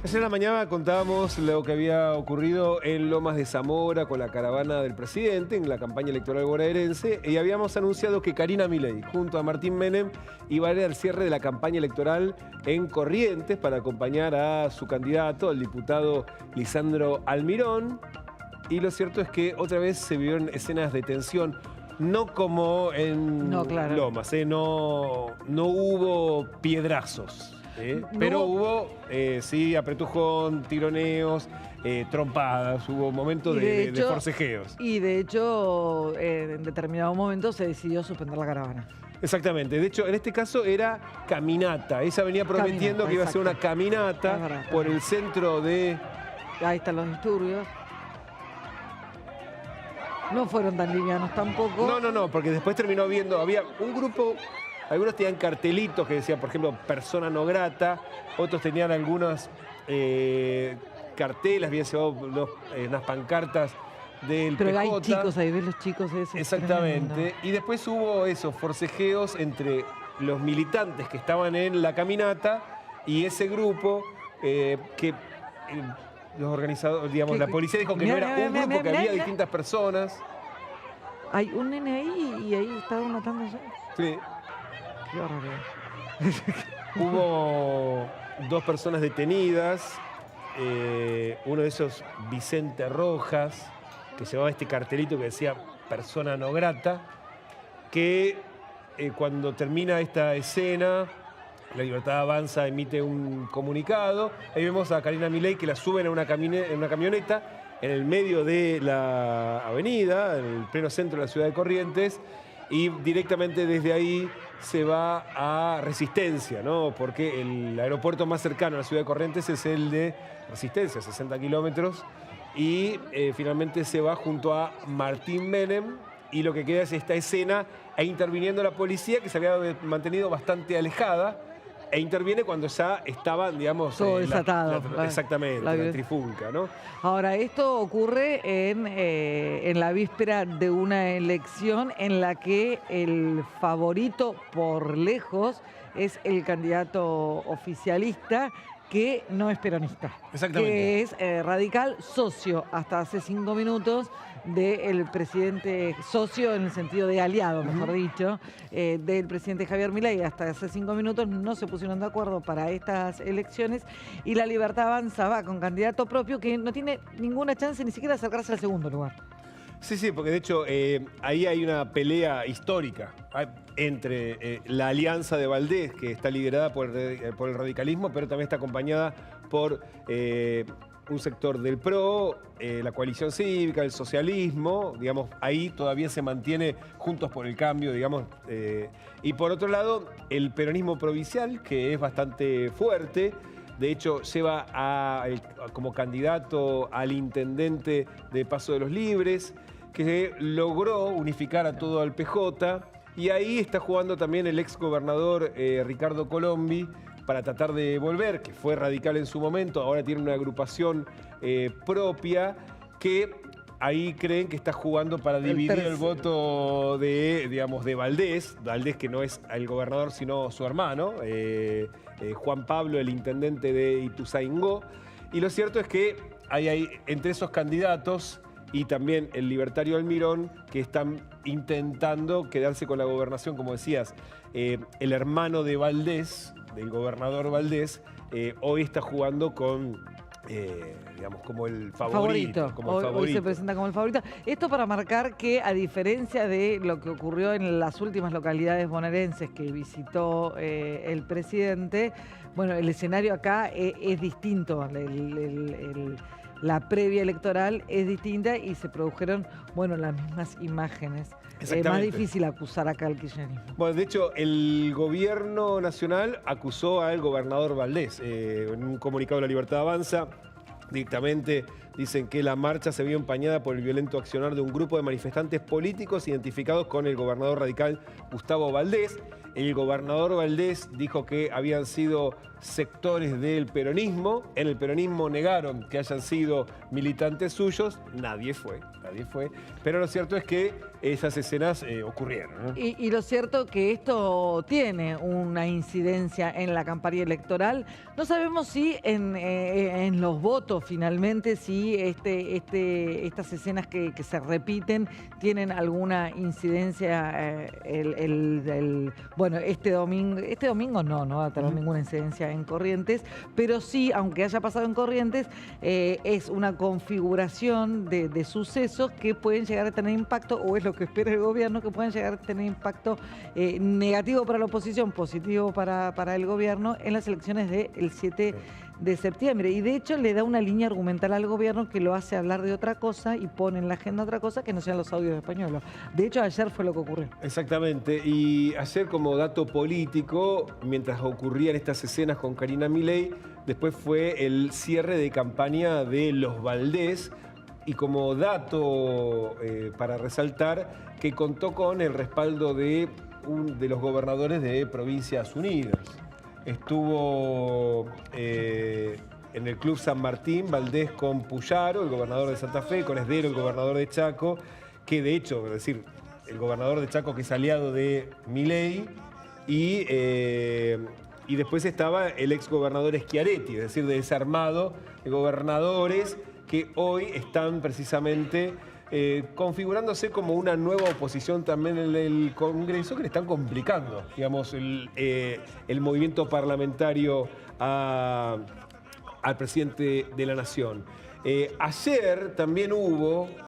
Ayer en la mañana contábamos lo que había ocurrido en Lomas de Zamora con la caravana del presidente en la campaña electoral bonaerense y habíamos anunciado que Karina Milei junto a Martín Menem iba a ir al cierre de la campaña electoral en Corrientes para acompañar a su candidato, el diputado Lisandro Almirón. Y lo cierto es que otra vez se vieron escenas de tensión, no como en Lomas, no hubo piedrazos. Pero hubo, sí, apretujón, tironeos, trompadas, hubo momentos de forcejeos. Y de hecho, en determinado momento se decidió suspender la caravana. Exactamente. De hecho, en este caso era caminata. Ella venía prometiendo que iba a ser una caminata por el centro de... Ahí están los disturbios. No fueron tan livianos tampoco. No, porque después terminó viendo, había un grupo... Algunos tenían cartelitos que decían, por ejemplo, persona no grata. Otros tenían algunas cartelas, habían llevado unas pancartas del PJ. Pero hay chicos, ahí ves los chicos esos. Exactamente. Tremendo. Y después hubo esos forcejeos entre los militantes que estaban en la caminata y ese grupo que los organizadores, digamos, la policía dijo que no era un grupo, que había distintas personas. Hay un nene ahí y ahí estaban matándose. Sí. Qué barbaridad. Hubo dos personas detenidas, uno de esos Vicente Rojas, que llevaba este cartelito que decía persona no grata, que cuando termina esta escena, La Libertad Avanza emite un comunicado. Ahí vemos a Karina Milei que la suben en una camioneta en el medio de la avenida, en el pleno centro de la ciudad de Corrientes, y directamente desde ahí se va a Resistencia, ¿no? Porque el aeropuerto más cercano a la ciudad de Corrientes es el de Resistencia, 60 kilómetros, y finalmente se va junto a Martín Menem, y lo que queda es esta escena, interviniendo la policía, que se había mantenido bastante alejada, e interviene cuando ya estaban, digamos... Todo desatado. Exactamente, la trifulca, ¿no? Ahora, esto ocurre en la víspera de una elección en la que el favorito por lejos es el candidato oficialista, que no es peronista. Exactamente. Que es radical, socio hasta hace 5 minutos del presidente, socio en el sentido de aliado, mejor dicho, del presidente Javier Milei. Hasta hace 5 minutos no se pusieron de acuerdo para estas elecciones y La Libertad Avanza va con candidato propio que no tiene ninguna chance ni siquiera de acercarse al segundo lugar. Sí, porque de hecho ahí hay una pelea histórica entre la alianza de Valdés, que está liderada por el radicalismo, pero también está acompañada por un sector del PRO, la coalición cívica, el socialismo, digamos, ahí todavía se mantiene Juntos por el Cambio, digamos, y por otro lado, el peronismo provincial, que es bastante fuerte. De hecho, lleva como candidato al intendente de Paso de los Libres, que logró unificar a todo al PJ. Y ahí está jugando también el exgobernador Ricardo Colombi para tratar de volver, que fue radical en su momento, ahora tiene una agrupación propia que ahí creen que está jugando para dividir el voto de Valdés. Valdés, que no es el gobernador, sino su hermano, Juan Pablo, el intendente de Ituzaingó. Y lo cierto es que hay entre esos candidatos y también el libertario Almirón, que están intentando quedarse con la gobernación, como decías. El hermano de Valdés, del gobernador Valdés, hoy está jugando con... digamos, como el favorito. Hoy se presenta como el favorito. Esto para marcar que, a diferencia de lo que ocurrió en las últimas localidades bonaerenses que visitó el presidente, bueno, el escenario acá es distinto. La previa electoral es distinta y se produjeron, bueno, las mismas imágenes. Es más difícil acusar acá al kirchnerismo. Bueno, de hecho, el gobierno nacional acusó al gobernador Valdés. En un comunicado de La Libertad Avanza, directamente dicen que la marcha se vio empañada por el violento accionar de un grupo de manifestantes políticos identificados con el gobernador radical Gustavo Valdés. el gobernador Valdés dijo que habían sido sectores del peronismo. En el peronismo negaron que hayan sido militantes suyos. Nadie fue. Pero lo cierto es que esas escenas ocurrieron, ¿no? Y lo cierto que esto tiene una incidencia en la campaña electoral. No sabemos si en los votos finalmente, si estas escenas que se repiten tienen alguna incidencia. Bueno, este domingo no va a tener ninguna incidencia en Corrientes, pero sí, aunque haya pasado en Corrientes, es una configuración de sucesos que pueden llegar a tener impacto, o es lo que espera el gobierno, que pueden llegar a tener impacto negativo para la oposición, positivo para el gobierno en las elecciones del 7 de septiembre. Y de hecho le da una línea argumental al gobierno que lo hace hablar de otra cosa y pone en la agenda otra cosa que no sean los audios de Españolo. De hecho, ayer fue lo que ocurrió. Exactamente. Y ayer, como dato político, mientras ocurrían estas escenas con Karina Milei, después fue el cierre de campaña de los Valdés. Y como dato para resaltar, que contó con el respaldo de los gobernadores de Provincias Unidas. Estuvo en el Club San Martín Valdés con Puyaro, el gobernador de Santa Fe, con Esdero, el gobernador de Chaco, que de hecho, es decir, el gobernador de Chaco que es aliado de Milei, y después estaba el exgobernador Schiaretti, es decir, de desarmado de gobernadores que hoy están precisamente configurándose como una nueva oposición también en el Congreso, que le están complicando, digamos, el movimiento parlamentario al presidente de la Nación. Ayer también hubo